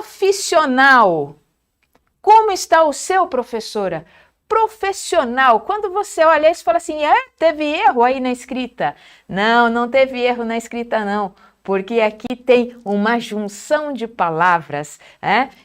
Profissional. Como está o seu, professora? Profissional. Quando você olha isso e fala assim, teve erro aí na escrita? Não, não teve erro na escrita não, porque aqui tem uma junção de palavras,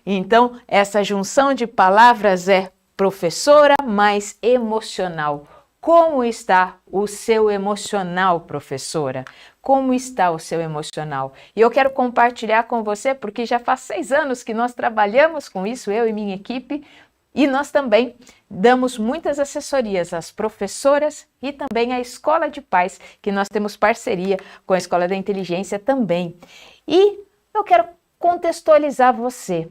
Então, essa junção de palavras é professora mais emocional. Como está o seu emocional, professora? Como está o seu emocional? E eu quero compartilhar com você, porque já faz 6 anos que nós trabalhamos com isso, eu e minha equipe, e nós também damos muitas assessorias às professoras e também à Escola de Pais, que nós temos parceria com a Escola da Inteligência também. E eu quero contextualizar você.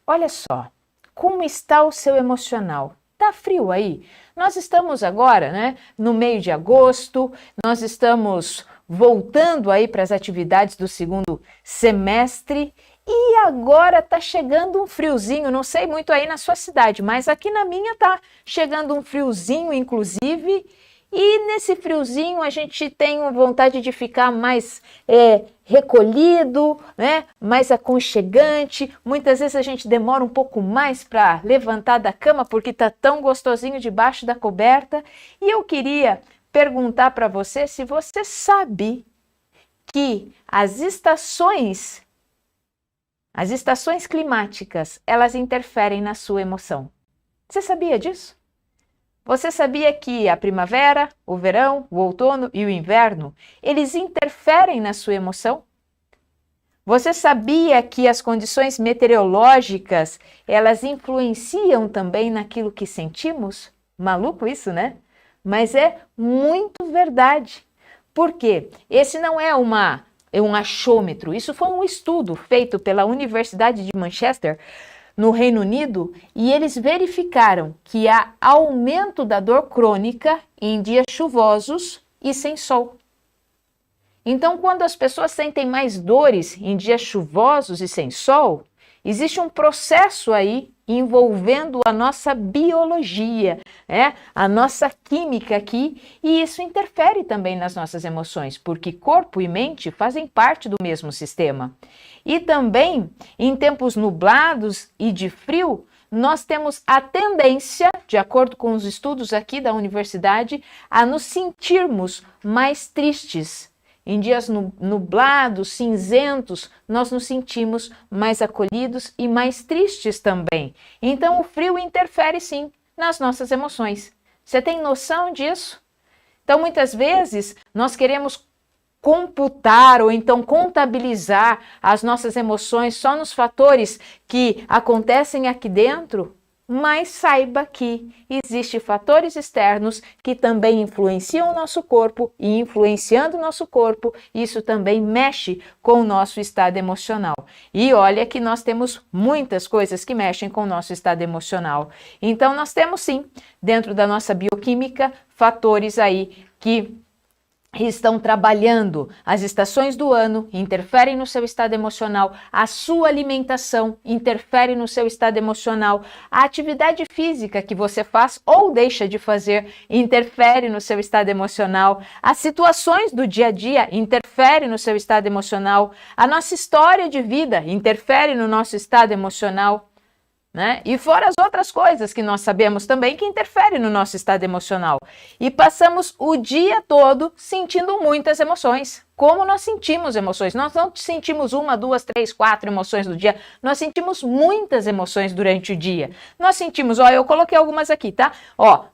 Olha só, como está o seu emocional? Tá frio aí? Nós estamos agora, no meio de agosto, nós estamos voltando aí para as atividades do segundo semestre e agora tá chegando um friozinho, não sei muito aí na sua cidade, mas aqui na minha tá chegando um friozinho, inclusive, e nesse friozinho a gente tem vontade de ficar mais recolhido, mais aconchegante. Muitas vezes a gente demora um pouco mais para levantar da cama porque tá tão gostosinho debaixo da coberta. E eu queria perguntar para você se você sabe que as estações climáticas, elas interferem na sua emoção. Você sabia disso? Você sabia que a primavera, o verão, o outono e o inverno, eles interferem na sua emoção? Você sabia que as condições meteorológicas, elas influenciam também naquilo que sentimos? Maluco isso, né? Mas é muito verdade. Por quê? Esse não é um achômetro. Isso foi um estudo feito pela Universidade de Manchester, no Reino Unido, e eles verificaram que há aumento da dor crônica em dias chuvosos e sem sol. Então, quando as pessoas sentem mais dores em dias chuvosos e sem sol, existe um processo aí envolvendo a nossa biologia, a nossa química aqui, e isso interfere também nas nossas emoções, porque corpo e mente fazem parte do mesmo sistema. E também, em tempos nublados e de frio, nós temos a tendência, de acordo com os estudos aqui da universidade, a nos sentirmos mais tristes. Em dias nublados, cinzentos, nós nos sentimos mais acolhidos e mais tristes também. Então, o frio interfere sim nas nossas emoções. Você tem noção disso? Então, muitas vezes, nós queremos computar ou então contabilizar as nossas emoções só nos fatores que acontecem aqui dentro, mas saiba que existem fatores externos que também influenciam o nosso corpo e influenciando o nosso corpo, isso também mexe com o nosso estado emocional. E olha que nós temos muitas coisas que mexem com o nosso estado emocional. Então nós temos sim, dentro da nossa bioquímica, fatores aí que estão trabalhando. As estações do ano interferem no seu estado emocional, a sua alimentação interfere no seu estado emocional, a atividade física que você faz ou deixa de fazer interfere no seu estado emocional, as situações do dia a dia interferem no seu estado emocional, a nossa história de vida interfere no nosso estado emocional. E fora as outras coisas que nós sabemos também que interferem no nosso estado emocional. E passamos o dia todo sentindo muitas emoções. Como nós sentimos emoções? Nós não sentimos 1, 2, 3, 4 emoções do dia. Nós sentimos muitas emoções durante o dia. Nós sentimos, eu coloquei algumas aqui, tá?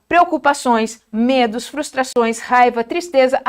Preocupações, medos, frustrações, raiva, tristeza,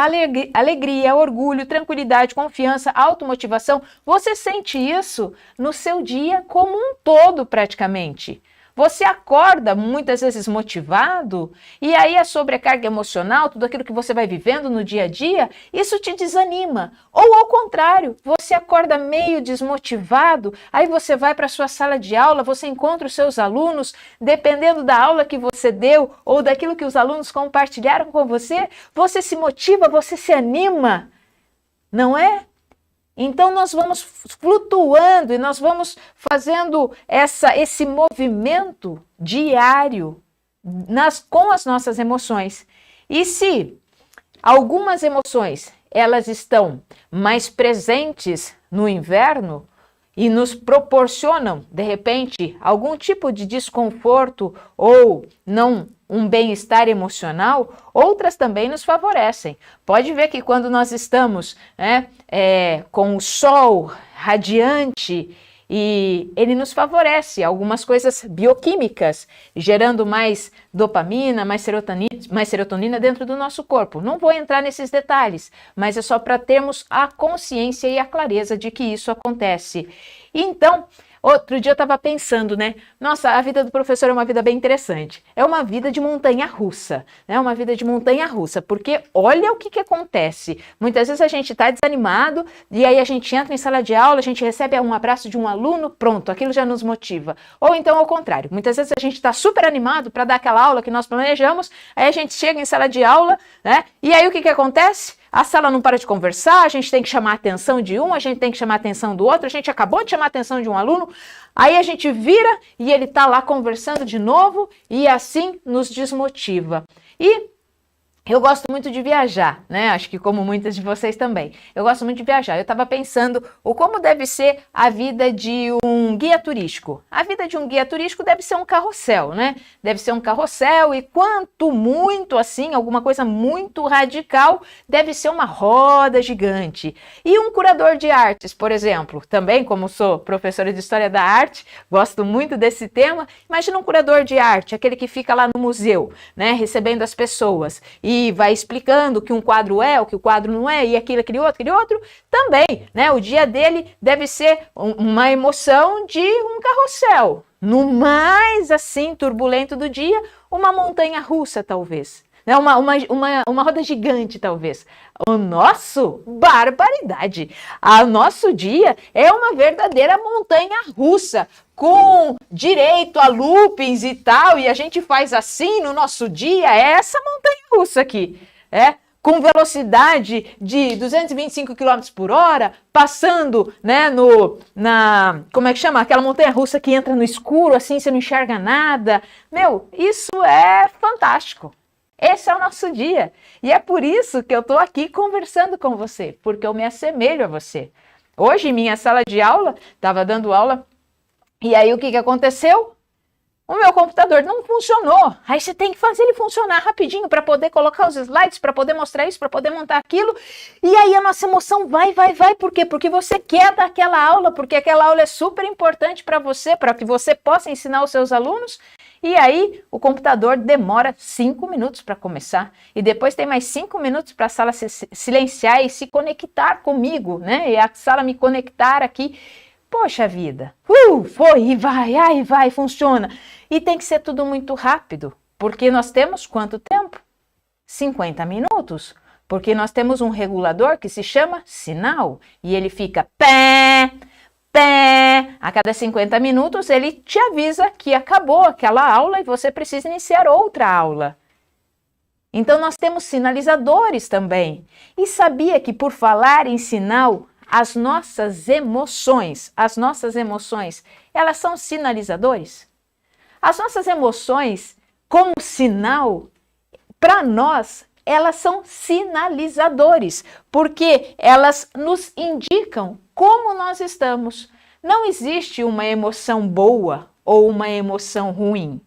alegria, orgulho, tranquilidade, confiança, automotivação. Você sente isso no seu dia como um todo praticamente. Você acorda muitas vezes motivado e aí a sobrecarga emocional, tudo aquilo que você vai vivendo no dia a dia, isso te desanima. Ou ao contrário, você acorda meio desmotivado, aí você vai para a sua sala de aula, você encontra os seus alunos, dependendo da aula que você deu ou daquilo que os alunos compartilharam com você, você se motiva, você se anima, não é? Então nós vamos flutuando e nós vamos fazendo esse movimento diário com as nossas emoções. E se algumas emoções elas estão mais presentes no inverno e nos proporcionam, de repente, algum tipo de desconforto ou não um bem-estar emocional, outras também nos favorecem. Pode ver que quando nós estamos com o sol radiante, e ele nos favorece algumas coisas bioquímicas, gerando mais dopamina, mais serotonina dentro do nosso corpo. Não vou entrar nesses detalhes, mas é só para termos a consciência e a clareza de que isso acontece. Então, outro dia eu estava pensando, né? Nossa, a vida do professor é uma vida bem interessante. É uma vida de montanha-russa, né? Uma vida de montanha-russa, porque olha o que acontece. Muitas vezes a gente está desanimado e aí a gente entra em sala de aula, a gente recebe um abraço de um aluno, pronto, aquilo já nos motiva. Ou então ao contrário, muitas vezes a gente está super animado para dar aquela aula que nós planejamos, aí a gente chega em sala de aula, né? E aí o que acontece? A sala não para de conversar, a gente tem que chamar a atenção de um, a gente tem que chamar a atenção do outro, a gente acabou de chamar a atenção de um aluno, aí a gente vira e ele está lá conversando de novo e assim nos desmotiva. E eu gosto muito de viajar, né? Acho que como muitas de vocês também. Eu gosto muito de viajar. Eu estava pensando como deve ser a vida de um guia turístico. A vida de um guia turístico deve ser um carrossel, né? Deve ser um carrossel e quanto muito assim, alguma coisa muito radical, deve ser uma roda gigante. E um curador de artes, por exemplo, também como sou professora de História da Arte, gosto muito desse tema. Imagina um curador de arte, aquele que fica lá no museu, né? Recebendo as pessoas e vai explicando o que um quadro é, o que o quadro não é, e aquele outro, também, né? O dia dele deve ser uma emoção de um carrossel. No mais, assim, turbulento do dia, uma montanha-russa, talvez. Né? Uma roda gigante, talvez. O nosso, barbaridade. O nosso dia é uma verdadeira montanha-russa, com direito a loopings e tal, e a gente faz assim no nosso dia, é essa montanha-russa aqui, com velocidade de 225 km por hora, passando, né, como é que chama? Aquela montanha-russa que entra no escuro, assim, você não enxerga nada. Meu, isso é fantástico. Esse é o nosso dia. E é por isso que eu estou aqui conversando com você, porque eu me assemelho a você. Hoje, em minha sala de aula, estava dando aula, e aí o que aconteceu? O meu computador não funcionou. Aí você tem que fazer ele funcionar rapidinho para poder colocar os slides, para poder mostrar isso, para poder montar aquilo. E aí a nossa emoção vai. Por quê? Porque você quer dar aquela aula, porque aquela aula é super importante para você, para que você possa ensinar os seus alunos. E aí o computador demora 5 minutos para começar. E depois tem mais 5 minutos para a sala se silenciar e se conectar comigo, né? E a sala me conectar aqui. Poxa vida, foi e vai, funciona. E tem que ser tudo muito rápido, porque nós temos quanto tempo? 50 minutos, porque nós temos um regulador que se chama sinal, e ele fica pé, a cada 50 minutos ele te avisa que acabou aquela aula e você precisa iniciar outra aula. Então nós temos sinalizadores também. E sabia que por falar em sinal, as nossas emoções, elas são sinalizadores? As nossas emoções, como sinal, para nós, elas são sinalizadores, porque elas nos indicam como nós estamos. Não existe uma emoção boa ou uma emoção ruim.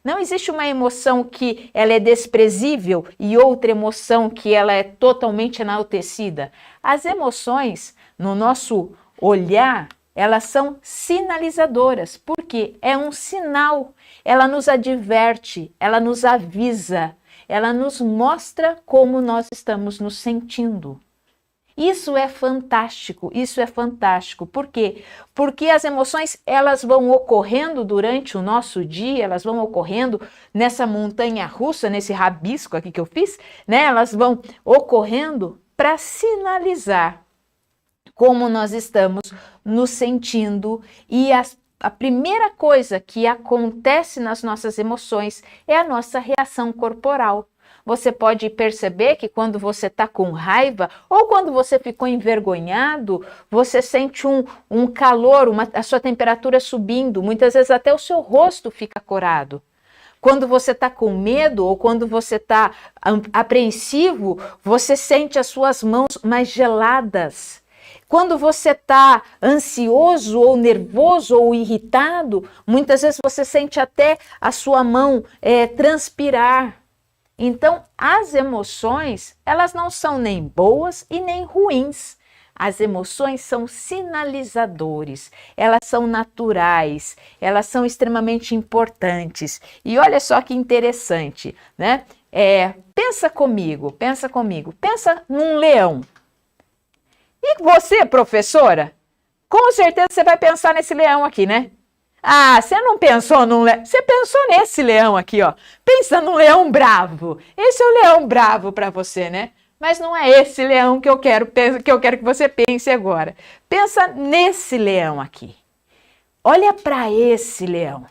Não existe uma emoção que ela é desprezível e outra emoção que ela é totalmente enaltecida. As emoções, no nosso olhar, elas são sinalizadoras, porque é um sinal, ela nos adverte, ela nos avisa, ela nos mostra como nós estamos nos sentindo. Isso é fantástico. Por quê? Porque as emoções, elas vão ocorrendo durante o nosso dia, elas vão ocorrendo nessa montanha-russa, nesse rabisco aqui que eu fiz, né? Elas vão ocorrendo para sinalizar como nós estamos nos sentindo e a primeira coisa que acontece nas nossas emoções é a nossa reação corporal. Você pode perceber que quando você está com raiva ou quando você ficou envergonhado, você sente um calor, a sua temperatura subindo, muitas vezes até o seu rosto fica corado. Quando você está com medo ou quando você está apreensivo, você sente as suas mãos mais geladas. Quando você está ansioso ou nervoso ou irritado, muitas vezes você sente até a sua mão transpirar. Então, as emoções, elas não são nem boas e nem ruins. As emoções são sinalizadores, elas são naturais, elas são extremamente importantes. E olha só que interessante, né? Pensa comigo, pensa num leão. E você, professora, com certeza você vai pensar nesse leão aqui, né? Ah, você não pensou num leão, você pensou nesse leão aqui, ó. Pensa num leão bravo. Esse é o leão bravo para você, né? Mas não é esse leão que eu quero que você pense agora. Pensa nesse leão aqui. Olha para esse leão.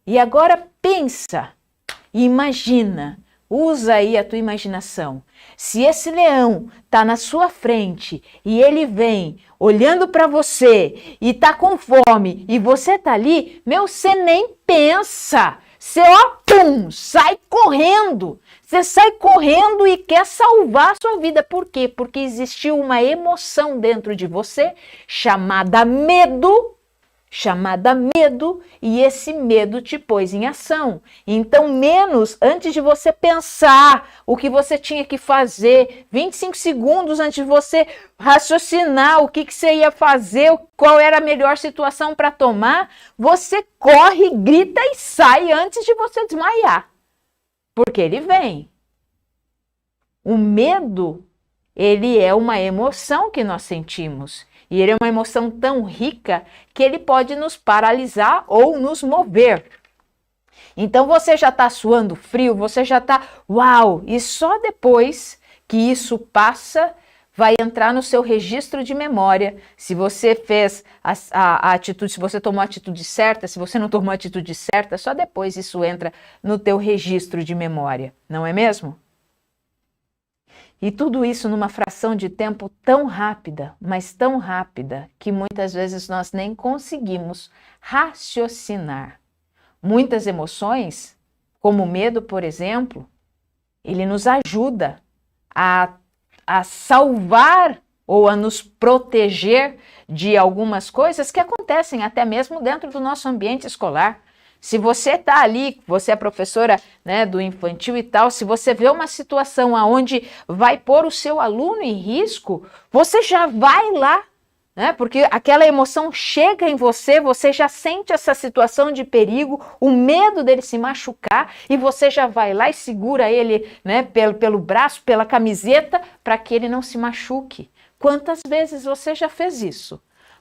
E agora pensa, imagina, usa aí a tua imaginação. Se esse leão está na sua frente e ele vem olhando para você e está com fome e você está ali, você nem pensa. Você, sai correndo. Você sai correndo e quer salvar a sua vida. Por quê? Porque existiu uma emoção dentro de você chamada medo, e esse medo te pôs em ação. Então, antes de você pensar o que você tinha que fazer, 25 segundos antes de você raciocinar o que você ia fazer, qual era a melhor situação para tomar, você corre, grita e sai antes de você desmaiar. Porque ele vem. O medo, ele é uma emoção que nós sentimos. E ele é uma emoção tão rica que ele pode nos paralisar ou nos mover. Então você já está suando frio, você já está, e só depois que isso passa, vai entrar no seu registro de memória. Se você fez a atitude, se você tomou a atitude certa, se você não tomou a atitude certa, só depois isso entra no teu registro de memória, não é mesmo? E tudo isso numa fração de tempo tão rápida, mas tão rápida, que muitas vezes nós nem conseguimos raciocinar. Muitas emoções, como o medo, por exemplo, ele nos ajuda a salvar ou a nos proteger de algumas coisas que acontecem até mesmo dentro do nosso ambiente escolar. Se você está ali, você é professora, né, do infantil e tal, se você vê uma situação onde vai pôr o seu aluno em risco, você já vai lá, né, porque aquela emoção chega em você, você já sente essa situação de perigo, o medo dele se machucar, e você já vai lá e segura ele, né, pelo braço, pela camiseta, para que ele não se machuque. Quantas vezes você já fez isso?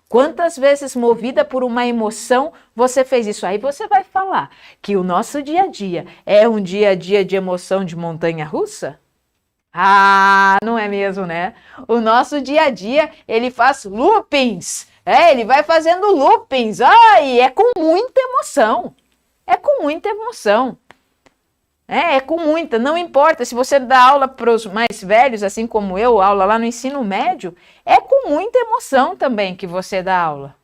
Quantas vezes, movida por uma emoção, você fez isso? Aí você vai falar que o nosso dia a dia é um dia a dia de emoção de montanha-russa? Ah, não é mesmo, né? O nosso dia a dia, ele faz loopings. Ele vai fazendo loopings. E é com muita emoção. É com muita emoção. É com muita, não importa se você dá aula para os mais velhos, assim como eu, aula lá no ensino médio, é com muita emoção também que você dá aula.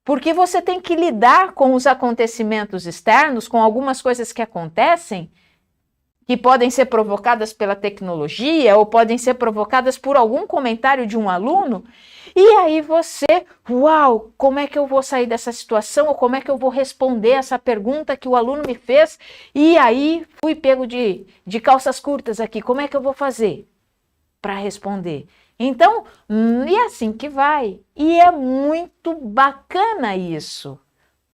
Porque você tem que lidar com os acontecimentos externos, com algumas coisas que acontecem, que podem ser provocadas pela tecnologia ou podem ser provocadas por algum comentário de um aluno, e aí você, como é que eu vou sair dessa situação, ou como é que eu vou responder essa pergunta que o aluno me fez, e aí fui pego de calças curtas aqui, como é que eu vou fazer para responder? Então, é assim que vai, e é muito bacana isso.